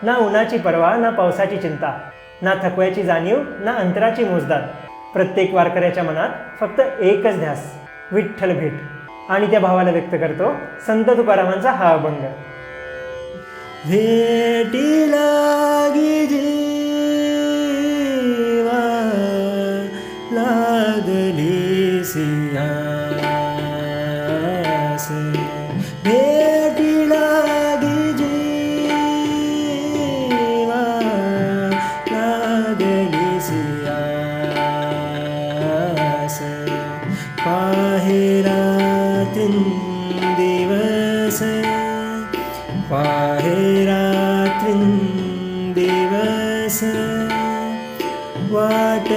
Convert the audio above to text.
ना उन्हाची पर्वा ना पावसाची चिंता, ना थकव्याची जाणीव ना अंतराची मोजदाद. प्रत्येक वारकऱ्याच्या मनात फक्त एकच ध्यास, विठ्ठल भेट. आणि त्या भावाला व्यक्त करतो संत तुकारामांचा हा अभंग. भेटी लागी जीवा लागली सिंहास, भेटी लागी जीवा लागली सिंहास. पाहे रात्रिंदिवस, पाहे रात्रिंदिवस, वाट